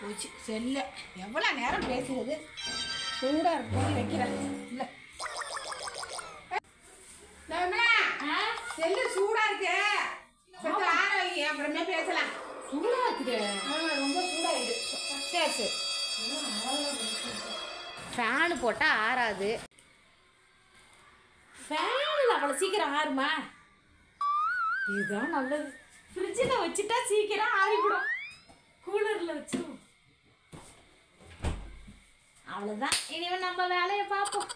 போச்சு செல்ல. எவ்வளோ நேரம் பேசுறது? சூடாக இருக்கும் வைக்கிறேன். இல்லை செல்லு சூடாக இருக்கு. ஆற வை, அப்புறமே பேசலாம். சூடாக இருக்குது. ரொம்ப சூடாகிடுது. சரி சரி. ஃபேனு போட்டால் ஆறாது. ஃபேனில் அவ்வளோ சீக்கிரம் ஆறுமா? இதுதான் நல்லது. ஃப்ரிட்ஜில் வச்சுட்டா சீக்கிரம் ஆறிவிடும். கூலரில் வச்சிருவோம். அவ்வளோதான். இனிமேல் நம்ம வேலையை பார்ப்போம்.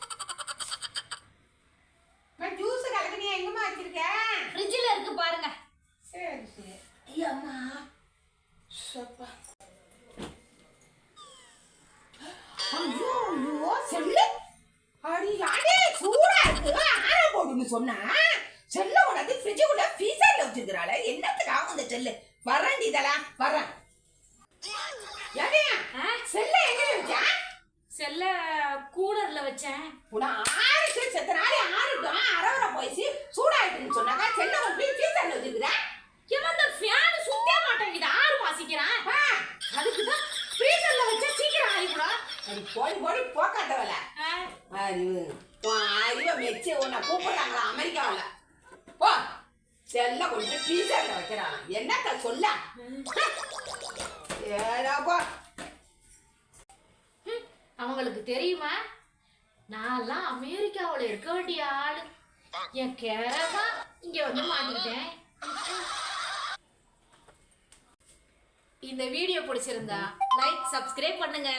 ஜூஸ் கலக்கு நீ எங்கம்மா வச்சிருக்க? ஃப்ரிட்ஜில் இருக்கு பாருங்க. சரி சரி. ஐயம்மா சப்பா. ஐயோ ஐயோ செல்லு. அடி அடே சூடா இருக்கு. ஆற போடுன்னு சொன்னா செல்ல உடனே ஃப்ரிட்ஜுக்குள்ள ஃப்ரீசர்ல வச்சிருக்கறாளே. என்னத்துக்கு ஆகும் இந்த செல்லு? வரேன் இதெல்லாம் வரேன். யாரே செல்ல எங்க வச்சா? செல்ல கூலர்ல வச்சேன். உன ஆறு செத்த நாளே ஆறுடும். அரவர போயிச்சு சூடாயிட்டுன்னு சொன்னாங்க. செல்ல வந்து ஃப்ரீசர்ல வச்சிருக்கா. ஏன் அந்த ஃபேன் சுத்தே மாட்டேங்குது. ஆறு மாசிக்கிறான். அதுக்கு தான் ஃப்ரீசர்ல வச்சா சீக்கிரம் ஆறிடும். அது போடி போடி போக்காட்டவல. அறிவு அறிவை மெச்சு உன்னை கூப்பிடுறாங்க அமெரிக்காவில். போ செல்ல கொண்டு ஃப்ரீசர்ல வைக்கிறாங்க. என்னத்த சொல்ல? ஏடாப்பா அவங்களுக்கு தெரியுமா? நான்லாம் அமெரிக்காவில் இருக்க வேண்டிய ஆளு. என் கேரளா இங்க வந்து மாட்டிக்கிட்டேன். இந்த வீடியோ பிடிச்சிருந்தா லைக் சப்ஸ்கிரைப் பண்ணுங்க.